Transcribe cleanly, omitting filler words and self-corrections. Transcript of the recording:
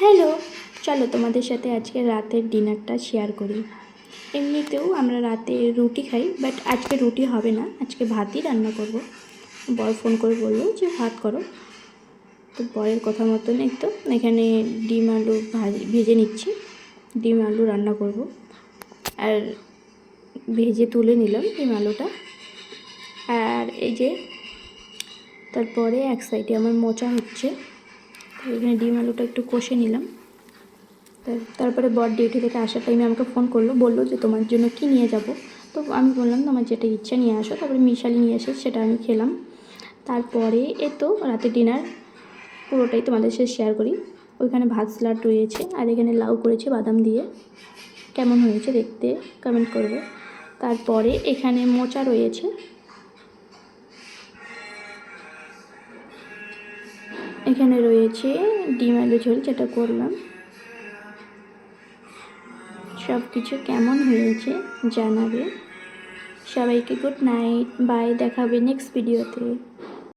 Hello, চলো তোমাদের সাথে আজকে রাতের ডিনারটা শেয়ার করি। এমনিতেও আমরা রাতে রুটি খাই, বাট আজকে রুটি হবে না, আজকে ভাতই রান্না করব। বর ফোন করে বললো যে ভাত করো, তো বরের কথা মতন তো এখানে ডিম আলু ভেজে নিচ্ছি। ডিম আলু রান্না করব, আর ভেজে তুলে নিলাম ডিম আলুটা। আর এই যে তারপরে এক সাইডে আমার মোচা হচ্ছে, এখানে ডিম আলুটা একটু কষে নিলাম। তারপরে বর ডিউটি থেকে আসার টাইমে আমাকে ফোন করলো, বললো যে তোমার জন্য কি নিয়ে যাব। তো আমি বললাম তোমার যেটা ইচ্ছা নিয়ে আসো। তারপরে মিশালি নিয়ে এসে সেটা আমি খেলাম। তারপরে তো রাতে ডিনার পুরোটাই তোমাদের সাথে শেয়ার করি। ওইখানে ভাত স্যালাড রয়েছে, আর এখানে লাউ করেছি বাদাম দিয়ে। কেমন হয়েছে দেখতে কমেন্ট করবে। তারপরে এখানে মোচা রয়েছে, এখানে রয়েছে ডিম আলু ঝোল যেটা করলাম। সব কিছু কেমন হয়েছে জানাবে। সবাইকে গুড নাইট, বাই, দেখা হবে নেক্সট ভিডিওতে।